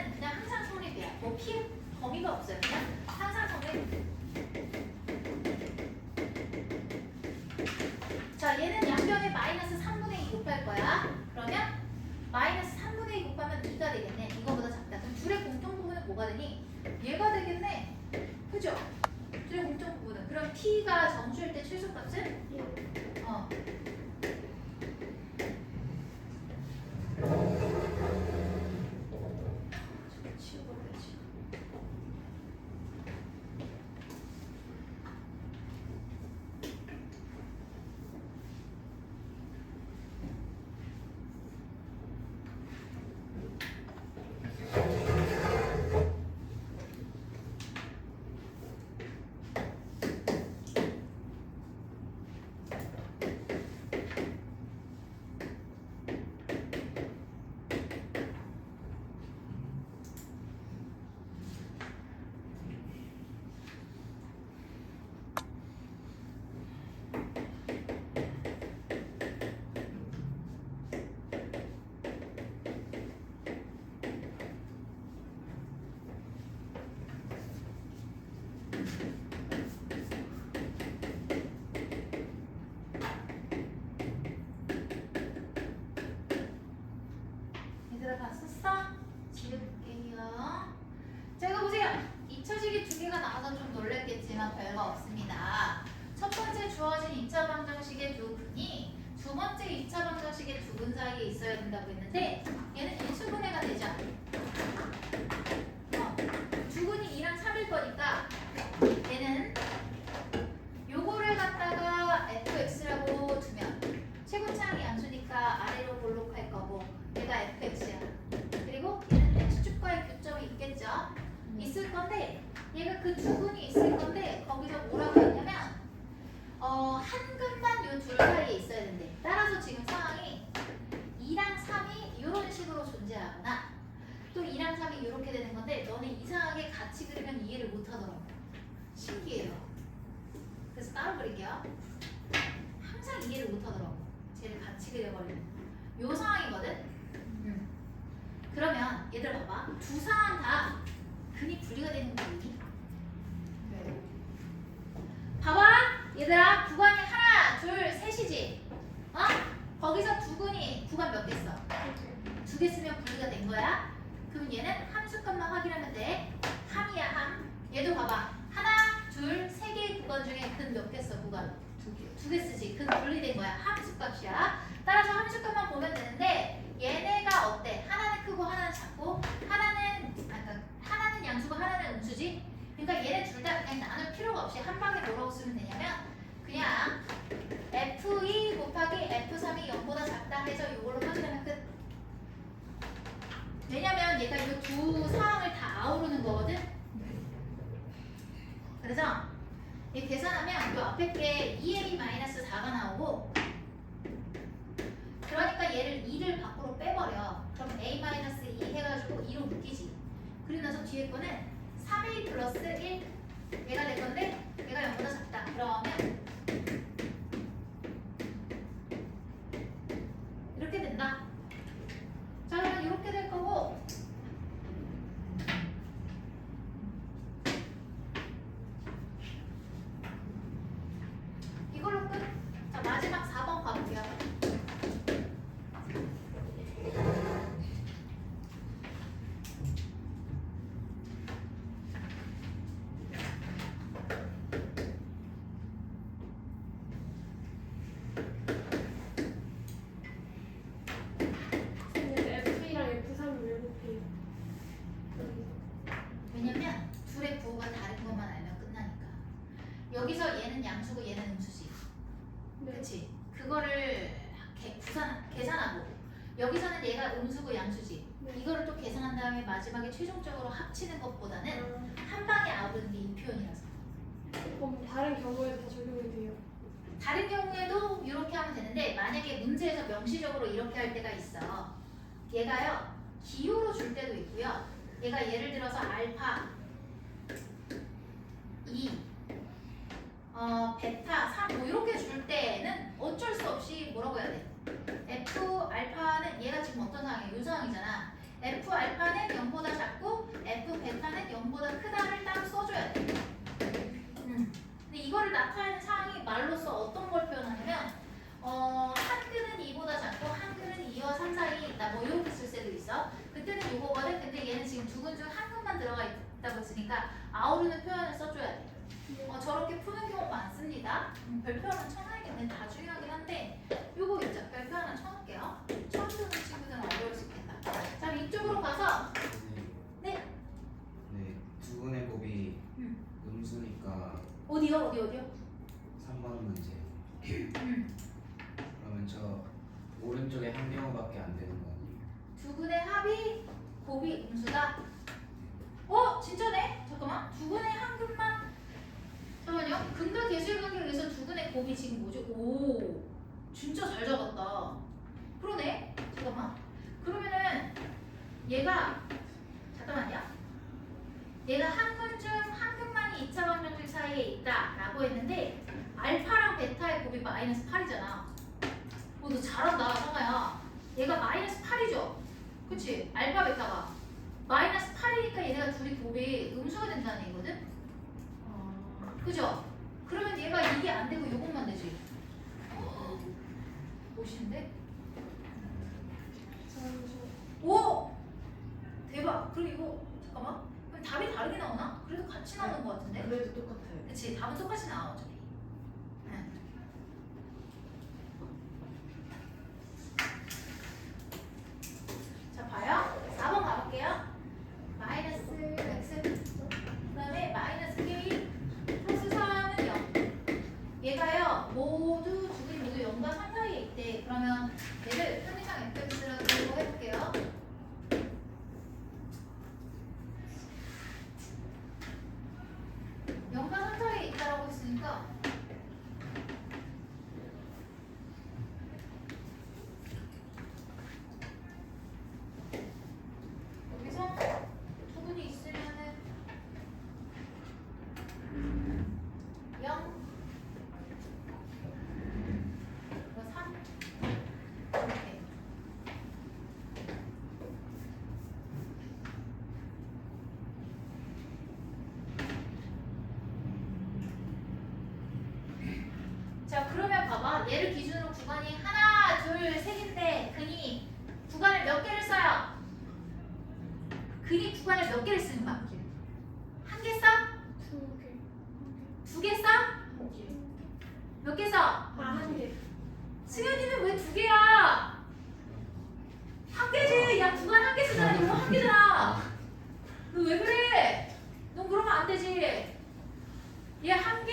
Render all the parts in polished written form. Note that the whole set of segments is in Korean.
얘는 그냥 항상 성립이야. 뭐 피해 범위가 없어요. 그냥 항상 성립. 자, 얘는 양변에 마이너스 3분의 2 곱할 거야. 그러면 마이너스 3분의 2 곱하면 2가 되겠네. 이거보다 작다. 그럼 둘의 공통 부분은 뭐가 되니? 얘가 되겠네. 그죠? 둘의 공통 부분은. 그럼 t가 정수일 때 최소값은? 치워버려야지. 얘들아 다 썼어? 지울게요. 자, 이거 보세요. 2차식이 두 개가 나와서 좀 놀랬겠지만 별거 없습니다. 첫 번째 주어진 2차 방정식의 두 근이 두 번째 2차 방정식의 두 근 사이에 있어야 된다고 했는데 얘는 일수분해가 되죠. 두 근이 2랑 3일 거니까 얘는 요거를 갖다가 fx라고 두면 최고차항이 양수니까 아래로 볼록할 거고 얘가 fx야. 그리고 얘는 x축과의 교점이 있겠죠. 있을 건데 얘가 그 두 근이 있을 건데 거기서 뭐라고 했냐면 한 근만 요 둘 사이에 있어야 된대. 따라서 지금 상황이 2랑 3이 이런 식으로 존재하거나 또 2랑 3이 이렇게 되는 건데 너네 이상하게 같이 그리면 이해를 못 하더라고. 신기해요. 그래서 따로 그릴게요. 항상 이해를 못 하더라고. 쟤를 같이 그려버리면. 요 상황이거든? 그러면 얘들 봐봐. 두 상황 다 근이 분리가 되는 거 보이니? 네. 봐봐. 얘들아 구간이 하나, 둘, 셋이지? 거기서 두 근이 구간 몇 개 써? 두 개 쓰면 분리가 된 거야. 그럼 얘는 함수값만 확인하면 돼. 함이야 함. 얘도 봐봐. 하나, 둘, 세 개의 구간 중에 근 몇 개 써? 구간? 두 개 쓰지. 근 분리된 거야. 함수값이야. 따라서 함수값만 보면 되는데 얘네가 어때? 하나는 크고 하나는 작고 하나는 양수고 하나는 음수지? 그러니까 얘네 둘 다 그냥 나눌 필요가 없이 한 방에 뭐라고 쓰면 되냐면 그냥 F2 곱하기 F3이 0보다 작다 해서 이걸로 확인하면 끝. 왜냐면 얘가 이 두 상황을 다 아우르는 거거든? 그래서 이 계산하면 이 앞에 게 2a-4가 나오고 그러니까 얘를 2를 밖으로 빼버려. 그럼 a-2 해가지고 2로 묶이지. 그리고 나서 뒤에 거는 3a 플러스 1 얘가 될 건데 얘가 0보다 작다. 그러면 이렇게 된다. 자, 그러면 이렇게 될 거고 이걸로 끝. 자, 마지막 4번 가볼게요. 왜냐면 둘의 부호가 다른 것만 알면 끝나니까. 여기서 얘는 양수고 얘는 음수지. 네. 그치? 그거를 계산하고 여기서는 얘가 음수고 양수지. 네. 이거를 또 계산한 다음에 마지막에 최종적으로 합치는 것보다는 한 방에 아우르는 게 이 표현이라서. 그럼 다른 경우에도 다 적용이 돼요? 다른 경우에도 이렇게 하면 되는데 만약에 문제에서 명시적으로 이렇게 할 때가 있어. 얘가요 기호로 줄 때도 있고요. 얘가 예를 들어서 알파 2 베타 3 뭐 이렇게 줄 때는 어쩔 수 없이 뭐라고 해야 돼? F 알파는 얘가 지금 어떤 상황이야? 이 상황이잖아. F 알파는 0보다 작고 두근 중 한 근만 들어가 있다고 했으니까 아우르는 표현을 써줘야 돼. 저렇게 푸는 경우 많습니다. 별표 하나 쳐놔야겠네. 다 중요하긴 한데 요거 있죠. 별표 하나 쳐놓을게요. 처음 듣는 친구들은 어려울 수 있겠다. 자, 그럼 이쪽으로 가서 네. 네, 두근의 곱이 음. 음수니까 어디요? 3번 문제. 음. 그러면 저 오른쪽에 한 경우밖에 안 되는 거 아니에요? 두근의 합이 곱이 음수다. 진짜네? 잠깐만. 두근의 한 근만. 잠깐만요. 근과 계수의 관계에서 두근의 곱이 지금 뭐죠? 오, 진짜 잘 잡았다. 그러네. 잠깐만. 그러면은 얘가 잠깐만요. 얘가 한 근 중 한 근만이 2차 방정식 사이에 있다라고 했는데 알파랑 베타의 곱이 마이너스 8이잖아. 너 잘한다, 상아야. 얘가 마이너스 8이죠? 그치? 알파, 베타가. 마이너스 8이니까 얘네가 둘이 곱이 음수가 된다는 얘기거든? 그죠? 그러면 얘가 이게 안 되고 요것만 되지. 멋있는데? 오! 대박! 그럼 이거, 잠깐만. 그럼 답이 다르게 나오나? 그래도 같이 나오는 것 같은데? 그래도 똑같아요. 그치? 답은 똑같이 나와, 어차피. 응. 자, 봐요. 4번 가볼게요. 마이너스 x 그 다음에 마이너스 k 플러스 4는 0. 얘가요 모두 두근이 모두 0과 3 사이에 있대. 그러면 얘를 편의상 fx라고 해볼게요. 영과 3 사이에 있다라고 했으니까 여기서 두근이 있으면은 0 3 이렇게. 자, 그러면 봐봐. 얘를 기준으로 구간이 하나, 둘, 셋인데 근이 구간을 몇 개를 써요? 근이 구간을 몇 개를 쓰는 거야? 한 개 써? 두 개 써? 몇 개 써? 한 개. 승현이는 왜 두 개야? 한 개지. 야, 구간 한 개 쓰잖아. 이거 한 개잖아. 너 왜 그래? 넌 그러면 안 되지. 얘 한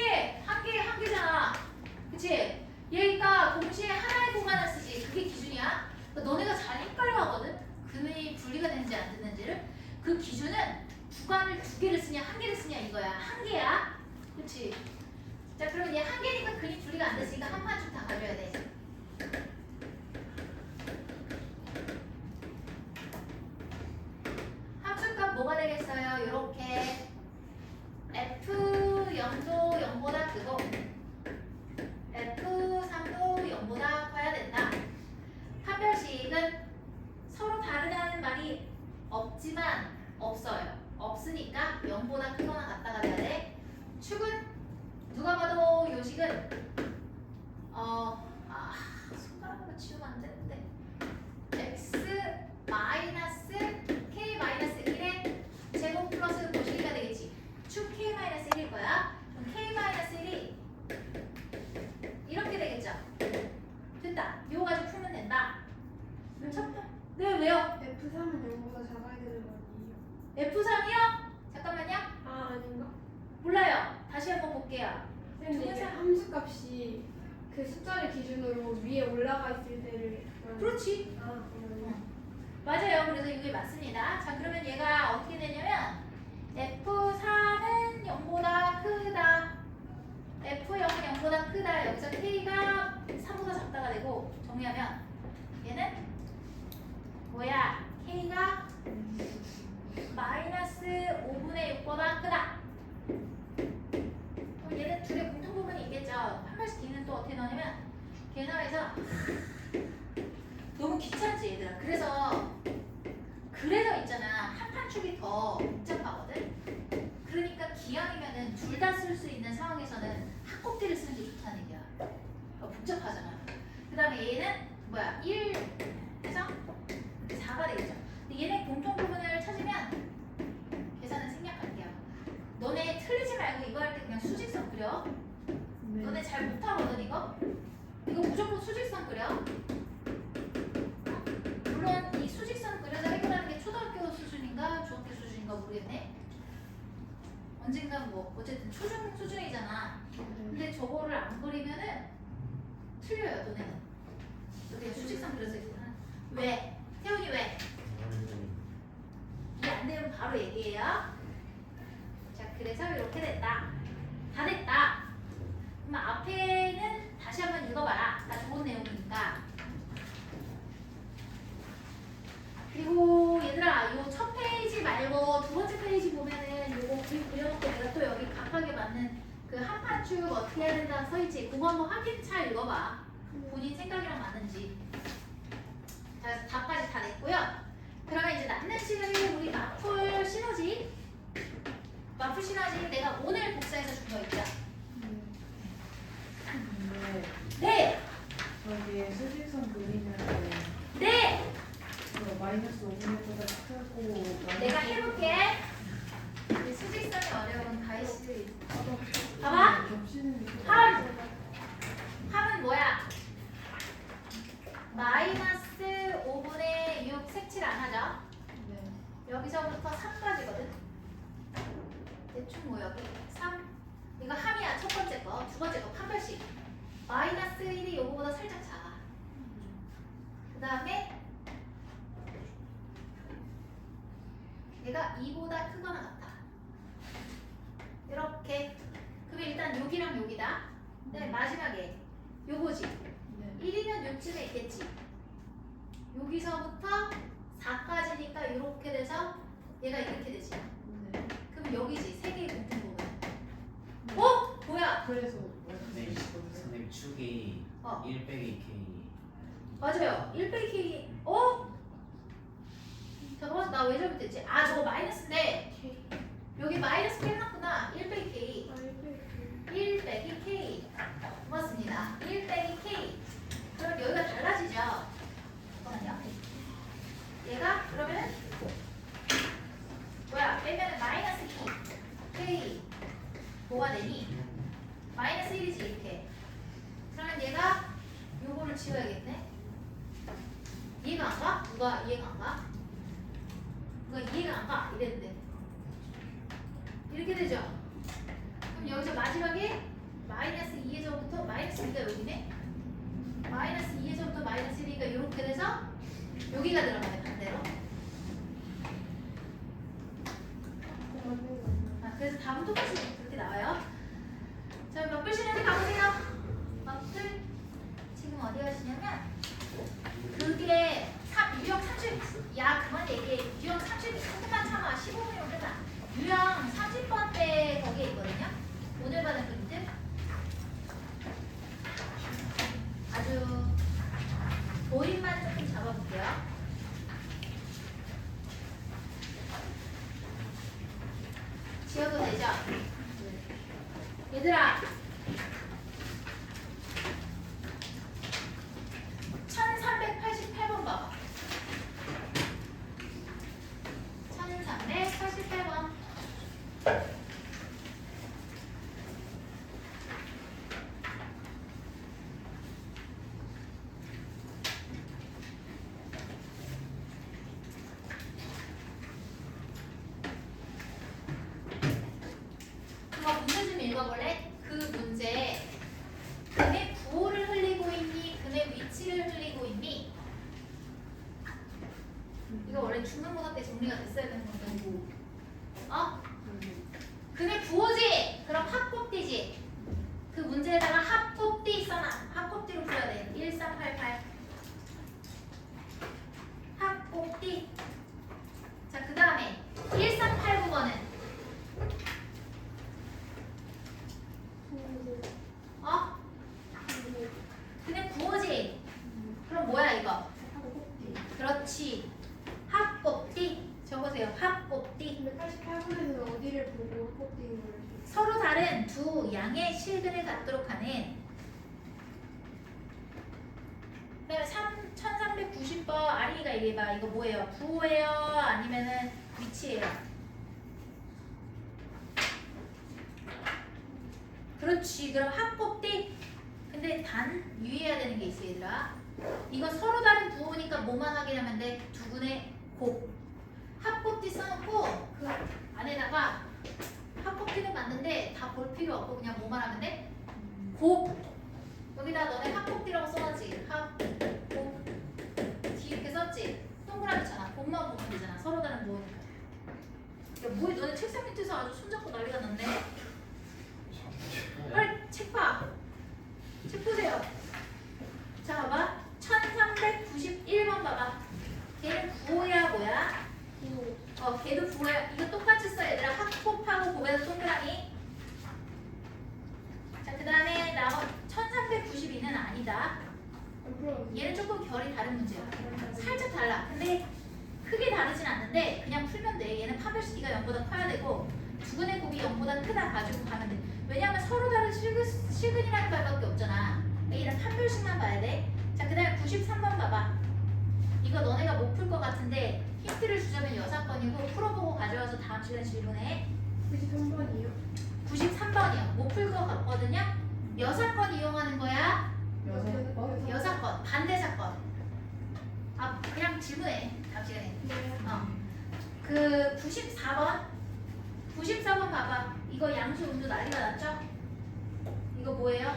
개잖아. 그치? 얘가 동시에 하나의 구간을 쓰지. 그게 기준이야. 그러니까 너네가 잘 헷갈려 하거든? 근이 분리가 되는지 안 되는지를. 그 기준은 구간을 두 개를 쓰냐, 한 개를 쓰냐 이거야. 한 개야. 그치? 자, 그러면 얘 한 개니까 근이 분리가 안 됐으니까 한 판씩 다 가져야 돼. 함수값 뭐가 되겠어요? 요렇게 F0도 0보다 크고 F3도 0보다 커야 된다. 판별식은 서로 다르다는 말이 없지만 없어요. 없으니까 0보다 크거나 같다가 돼야 돼. 축은 누가 봐도 요식은 손가락으로 치우면 안 되는데 x 마이너스 k 마이너스 1의 제곱 플러스 고시기가 되겠지. 축 k 마이너스 1일 거야. 그럼 k 마이너스 1이 이렇게 되겠죠. 됐다. 이거 가지고 풀면 된다. 네, 왜요? F3은 0보다 작아야 되는 거 아니에요? F3이요? 잠깐만요. 아, 아닌가? 몰라요. 다시 한번 볼게요. 근데 이게 함수값이 그 숫자를 기준으로 위에 올라가 있을 때를 그렇지. 맞아요. 그래서 이게 맞습니다. 자, 그러면 얘가 어떻게 되냐면 F4는 0보다 크다. F0은 0보다 크다. 여기서 K가 3보다 작다가 되고 정리하면 얘는 뭐야? K가 마이너스 5분의 6보다 크다. 그럼 얘는 둘의 공통 부분이 있겠죠. 판별식 D는 또 어떻게 나오냐면 계산해서 너무 귀찮지 얘들아. 그래서 있잖아. 한 판축이 더 복잡하거든. 그러니까 기왕이면은 둘 다 쓸 수 있는 상황에서는 한 꼭지를 쓰는 게 좋다는 얘기야. 복잡하잖아. 그 다음에 얘는 뭐야? 1 해서 4가 되겠죠. 근데 얘네 공통 부분을 찾으면 그려. 네. 너네 잘 못하거든 이거. 이거 무조건 수직선 그려. 물론 이 수직선 그려서 해결하는 게 초등학교 수준인가 중학교 수준인가 모르겠네. 언젠간 뭐 어쨌든 초중 수준이잖아. 근데 저거를 안 그리면은 틀려요 너네는. 너네가 수직선 그려서 있구나. 왜? 태훈이 왜? 이해 안 되면 바로 얘기해요. 자 그래서 이렇게 됐다. 다 됐다. 그럼 앞에는 다시 한번 읽어봐라. 다 좋은 내용이니까. 그리고 얘들아 요 첫 페이지 말고 두 번째 페이지 보면은 요거 그림 그려놓고 내가 또 여기 각각에 맞는 그 한 판 쭉 어떻게 해야 된다 써있지. 그거 한번 확인 잘 읽어봐. 본인 생각이랑 맞는지. 자 그래서 답까지 다 냈고요. 그러면 이제 남는 시간에 우리 마풀 시너지. 마풀 시너지 내가 오늘 복사해서 준 거 있죠. 근데 네! 저기 수직선 그리면 네! 마이너스 5분보다 크고 내가 해볼게. 이 수직선이 어려운 가이씨. 봐봐. 겹치는 게 합은 뭐야? 마이너스 5분의 6 색칠 안 하죠? 네. 여기서부터 3까지거든. 대충 뭐 여기 3. 이거 함이야 첫 번째 거. 두 번째 거 판별식. 마이너스 1이 요거보다 살짝 작아. 그 다음에 얘가 2보다 크거나 같아. 이렇게. 그러면 일단 여기랑 여기다. 그다음에 마지막에 요거지. 네. 1이면 요쯤에 있겠지. 여기서부터 4까지니까 이렇게 돼서 얘가 이렇게 되지. 네. 그럼 여기지. 세 개의 공통 부분. 어? 뭐야? 그래서 네, 선생님 축이 어. 1 빼기 K. 맞아요. 1 빼기 K. 어? 잠깐만 나 왜 잘못했지? 아 저거 마이너스인데 여기 마이너스 빼놨구나. 1 빼기 K. 1 빼기 K. 고맙습니다. 1 빼기 K. 그럼 여기가 달라지죠. 잠깐만요. 얘가 그러면 뭐야? 빼면 마이너스 K. 뭐가 되니? 마이너스 1이지 이렇게. 그러면 얘가 요거를 지워야겠네. 이해가 안 가? 누가 이해가 안 가? 누가 이해가 안 가? 이랬는데 이렇게 되죠. 그럼 여기서 마지막에 마이너스 2에서부터 마이너스 2가 여기네. 마이너스 2에서부터 마이너스 1이니까 이렇게 돼서 여기가 들어가네 반대로. 아, 그래서 답은 똑같이 그렇게 나와요. 자, 몇 글씨는지 가보세요. 몇글 지금 어디 가시냐면 그게 유형 30. 야 그만 얘기해. 유형 30 조금만 참아. 15분이면 끝나. 유형 30번 때 거기에 있거든요. 오늘 받은 그림들 아주 도입만 조금 잡아볼게요. 지워도 되죠? 얘들아 1388번 봐봐. 1388번. 그거 문제 좀 읽어볼래? 그 문제 금의 부호를 흘리고 있니? 금의 위치를 흘리고 있니? 이거 원래 중간고사 때 정리가 됐어야 되는 건데 어? 금의 부호지? 그럼 합곱디지? 그 문제에다가 합곱디 써놔. 합곱디로 풀어야 돼. 1388 합곱디. 자 그 다음에 1389번은 어? 그냥 부호지? 그럼 뭐야 이거? 그렇지. 합곱디. 적으세요. 합곱디. 근데 88분에서 어디를 보고 꼽는 거를 서로 다른 두 양의 실근을 갖도록 하는. 그다음에 1390번 아린이가 얘기해봐. 이거 뭐예요? 부호예요? 아니면은 위치예요? 그렇지. 그럼 합곱띠. 근데 단 유의해야 되는 게 있어 얘들아. 이거 서로 다른 부호니까 뭐만 확인하면 돼? 두근의 곱. 합곱띠 써놓고 그 안에다가 합곱띠는 맞는데 다 볼 필요 없고 그냥 뭐만 하면 돼? 곱. 여기다 너네 합곱띠라고 써놨지. 합곱 D 이렇게 썼지. 동그라미잖아. 곱만 보면 되잖아. 서로 다른 부호니까. 야 뭐해 너네 책상 밑에서 아주 손잡고 난리가 났네. 빨리 책 봐. 책 보세요. 자 봐봐. 1391번 봐봐. 걔는 부호야 뭐야? 걔도 부호야. 이거 똑같이 써 얘들아. 합곱하고 곱에서 동그라미. 자 그 다음에 나머지 1392는 아니다. 얘는 조금 결이 다른 문제야. 살짝 달라. 근데 크게 다르진 않는데 그냥 풀면 돼. 얘는 판별식이가 0보다 커야 되고 두근의 곱이 0보다 크다 가지고 가면 돼. 왜냐면 서로 다른 실근이라는 말밖에 없잖아. 얘는 판별식만 봐야 돼. 자, 그 다음에 93번 봐봐. 이거 너네가 못 풀 것 같은데 힌트를 주자면 여사건이고 풀어보고 가져와서 다음 시간에 질문해. 93번이요? 93번이요. 못 풀 것 같거든요. 여사건 이용하는 거야. 여사건, 반대 사건. 아, 그냥 질문해. 다음 시간에. 네. 그 94번 봐봐. 이거 양수 음수 난리가 났죠? 이거 뭐예요?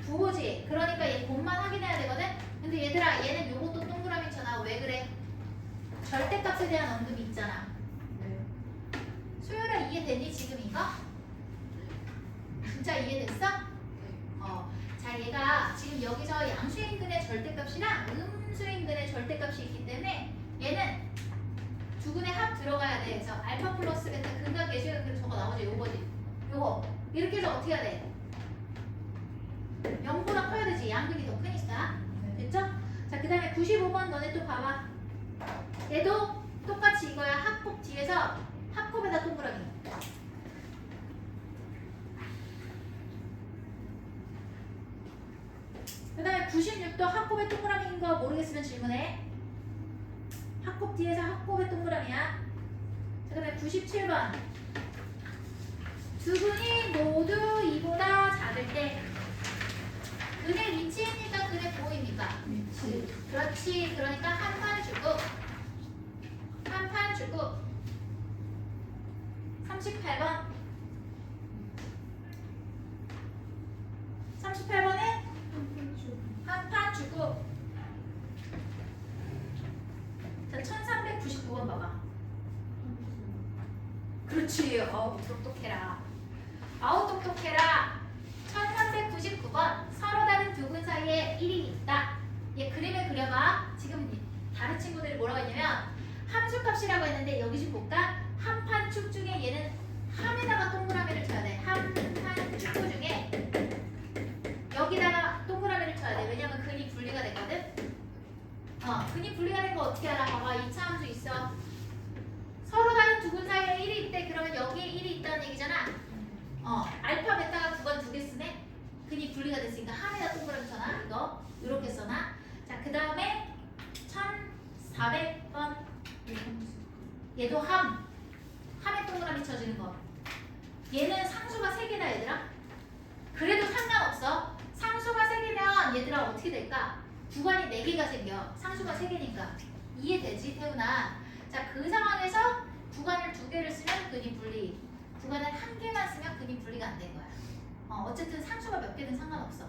부호지. 그러니까 얘 곱만 확인해야 되거든? 근데 얘들아 얘는 요것도 동그라미잖아. 왜 그래? 절대값에 대한 언급이 있잖아. 네. 소율아 이해됐니 지금 이거? 진짜 이해됐어? 자 얘가 지금 여기서 양수인근의 절대값이랑 음수인근의 절대값이 있기 때문에 얘는 두근의 합 들어가야 돼. 그래서 알파 플러스 베타 근각 계시는 저거 나오죠. 요거지. 요거 이렇게 해서 어떻게 해야 돼? 0보다 커야 되지. 양극이 더 크니까. 됐죠? 자 그 다음에 95번 너네 또 봐봐. 얘도 똑같이 이거야. 합곱 뒤에서 합곱에다 동그라미. 그 다음에 96도 합곱의 동그라미인 거 모르겠으면 질문해. 합곱 뒤에서 합곱의 동그라미야. 자, 그 다음에 97번. 두 분이 모두 이보다 작을 때 근의 위치입니까? 근의 부호입니까? 위치. 그렇지. 그러니까 한 판 주고 38번 38번에 한 판 주고 자 1399번 봐봐. 그렇지. 어우 똑똑해라. 아우 똑똑해라. 1399번 서로 다른 두 근 사이에 1이 있다. 얘 그림을 그려봐. 지금 다른 친구들이 뭐라고 했냐면 함수값이라고 했는데 여기 좀 볼까? 한 판 축 중에 얘는 함에다가 동그라미를 쳐야 돼. 한 판 축구 중에 여기다가 동그라미를 쳐야 돼. 왜냐면 근이 분리가 되거든. 근이 분리가 된 거 어떻게 알아? 봐봐. 2차 함수 있어. 서로 다른 두 근 사이에 1이 있대. 그러면 여기에 1이 있다는 얘기잖아. 알파 베타가 구간 두 개 쓰네. 근이 분리가 됐으니까 함에다 동그라미 쳐놔. 이거 이렇게 써놔. 자, 그 다음에 1400번 얘도 함에 동그라미 쳐지는 거. 얘는 상수가 3개다 얘들아. 그래도 상관없어. 상수가 3개면 얘들아 어떻게 될까? 구간이 4개가 생겨. 상수가 3개니까 이해되지 태훈아? 자, 그 상황에서 구간을 2개를 쓰면 근이 분리, 구간을 1개만 쓰면 근이 분리가 안 된 거야. 어쨌든 상수가 몇 개든 상관없어.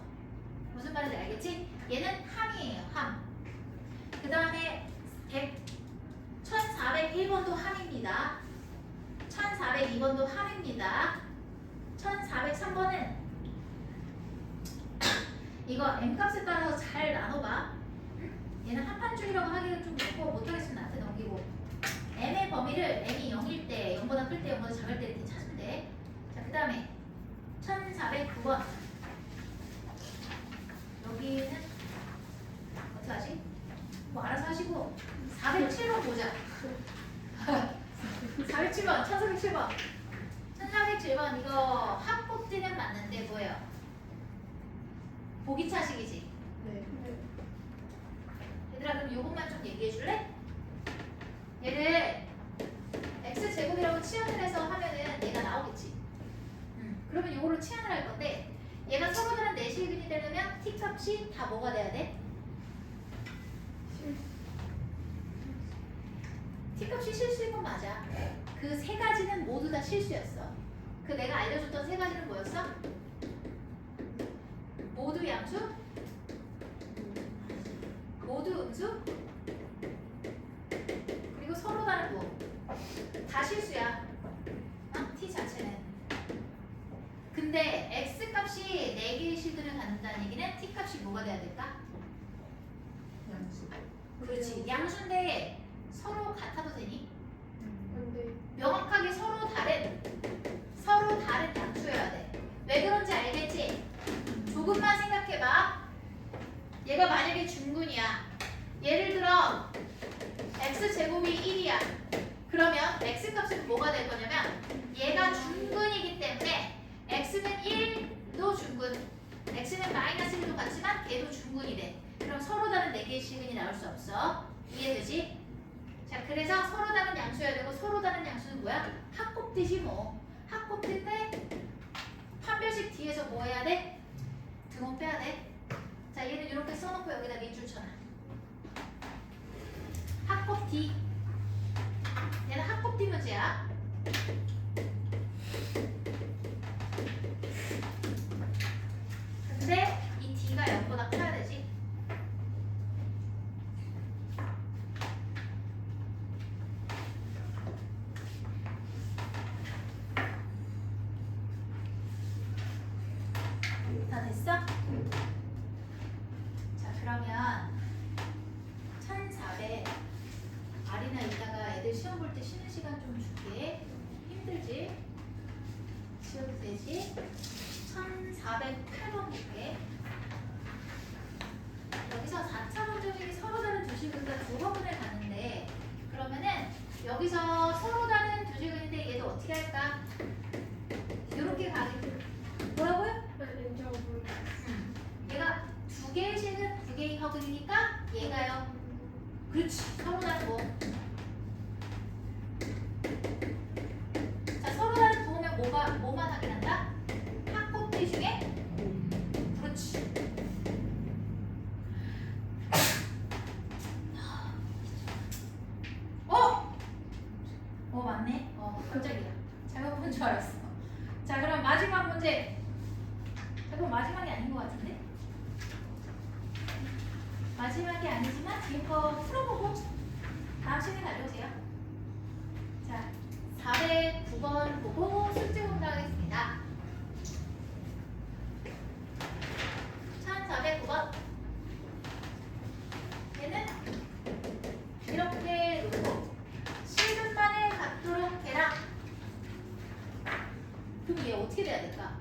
무슨 말인지 알겠지? 얘는 함이에요. 함. 그 다음에 1401번도 함입니다. 1402번도 함입니다. 1403번은 이거 m값에 따라서 잘 나눠봐. 얘는 한판줄이라고 하기는 좀 그렇고 못하겠으면 나한테 넘기고 m의 범위를 m이 0일 때, 0보다 클 때, 0보다 작을 때 이렇게 찾으면 돼. 자, 그 다음에 1409번 여기는 어떻게 하지? 뭐 알아서 하시고 407번 보자. 407번, 1407번 1407번 이거 합곱지는 맞는데 뭐예요? 보기차식이지? 네. 얘들아 그럼 이것만 좀 얘기해 줄래? 얘를 x제곱이라고 치환을 해서 하면은 다 뭐가 돼야 돼? T값이 실수인 건 맞아. 그 세 가지는 모두 다 실수였어. 그 내가 알려줬던 세 가지는 뭐였어? 모두 양수? 모두 음수? 그리고 서로 다른 부호. 다 실수야. T 자체는. 근데 X값이 4개의 실근을 갖는다는 얘기는 T값이 뭐가 돼야 될까? 양수. 그렇지. 양수인데 서로 같아도 되니? 근데 명확하게 서로 다른 양수여야 돼. 왜 그런지 알겠지? 조금만 생각해봐. 얘가 만약에 중근이야. 예를 들어 x제곱이 1이야. 그러면 x값은 뭐가 될 거냐면 얘가 중근이기 때문에 x는 1도 중근, x는 마이너스 1도 같지만 걔도 중근이 돼. 그럼 서로 다른 4개의 실근이 나올 수 없어. 이해되지? 자, 그래서 서로 다른 양수여야 되고 서로 다른 양수는 뭐야? 합곱되지 뭐. 합곱인데 판별식 뒤에서 뭐 해야 돼? 등호 빼야 돼. 자, 얘는 이렇게 써놓고 여기다 밑줄 쳐놔. 합곱 D. 얘는 합곱 D 문제야. 근데 이 D가 0보다 커야 되지. 다 됐어? 자, 그러면 1400 아리나 이따가 애들 시험 볼 때 쉬는 시간 좀 줄게. 힘들지? 지워도 되지? 1408번 볼게. 여기서 4차 방정식이 서로 다른 두 식은과 두 화분을 가는데 그러면은 여기서 서로 다른 두 식은인데 얘도 어떻게 할까? 이렇게 가겠죠. 뭐라고요? 렌즈가 모르겠어. 얘가 두 개의 식은 두 개의 허근이니까 얘가요. 그렇지. 서로 다른 뭐. 자, 서로 다른 부호면 뭐만 확인한다? 합곱들 중에? 그렇지. 맞네. 깜짝이야. 잘못 본 줄 알았어. 자, 그럼 마지막 문제. 자, 그럼 마지막이 아닌 것 같은데? 마지막이 아니지만 뒤에 거 풀어보고 다음 시간에 가져오세요. 자, 409번 보고 숙제 공부하겠습니다. 1409번. 얘는 이렇게 놓고 실근만을 갖도록 해라. 그럼 얘 어떻게 돼야 될까?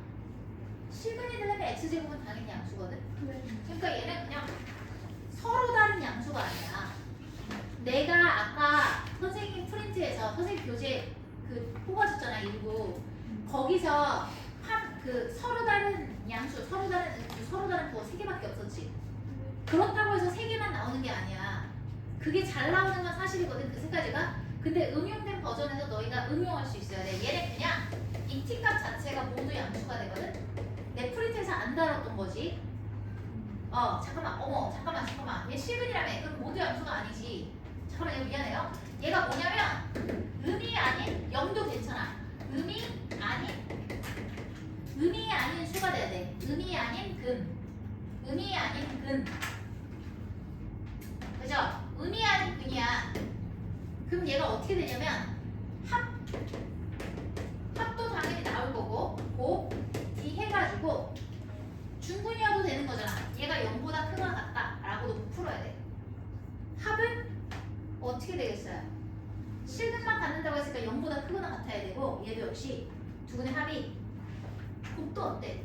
실근이 되려면 x제곱은 당연히 양수거든. 네. 그러니까 얘는 그냥 서로 다른 양수가 아니야. 내가 아까 선생님 프린트에서 선생님 교재 그 뽑아줬잖아 일부. 거기서 그 서로 다른 양수, 서로 다른 음수, 서로 다른 부호 3개밖에 없었지. 그렇다고 해서 3개만 나오는 게 아니야. 그게 잘 나오는 건 사실이거든 그 3가지가. 근데 응용된 버전에서 너희가 응용할 수 있어야 돼. 얘는 그냥 이 t값 자체가 모두 양수가 되거든. 내 프린트에서 안 다뤘던 거지. 잠깐만. 얘 실근이라며. 그럼 모두 양수가 아니지. 잠깐만, 이거 미안해요. 얘가 뭐냐면 음이 아닌 0도 괜찮아. 음이 아닌 수가 돼야 돼. 음이 아닌 근. 그죠? 음이 아닌 근이야. 그럼 얘가 어떻게 되냐면 합도 당연히 나올 거고 곱 D 해가지고 중근이어도 되는 거잖아. 얘가 0보다 크거나 같다 라고도 풀어야 돼. 합은 어떻게 되겠어요? 실근만 갖는다고 했으니까 0보다 크거나 같아야 되고 얘도 역시 두근의 합이 곱도 어때?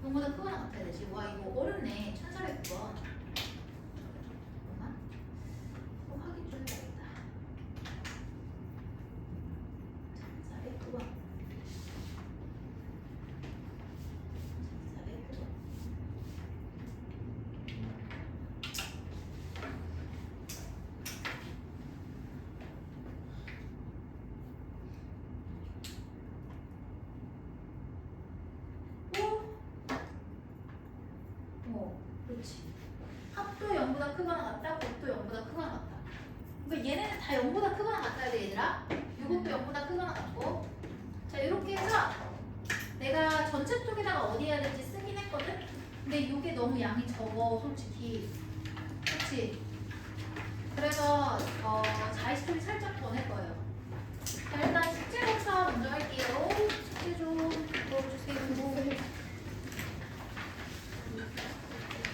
0보다 크거나 같아야 되지. 와, 이거 어렵네. 1409번. 잠깐만. 확인 좀 해야겠다. 1409번. 1409번. 그러니까 얘네는 다 0보다 크거나 같아야 돼 얘들아. 이것도 0보다 크거나 같고. 자 이렇게 해서 내가 전체 쪽에다가 어디 해야 될지 쓰긴 했거든. 근데 이게 너무 양이 적어 솔직히. 그렇지? 그래서 자의식을 살짝 더 낼 거예요. 자 일단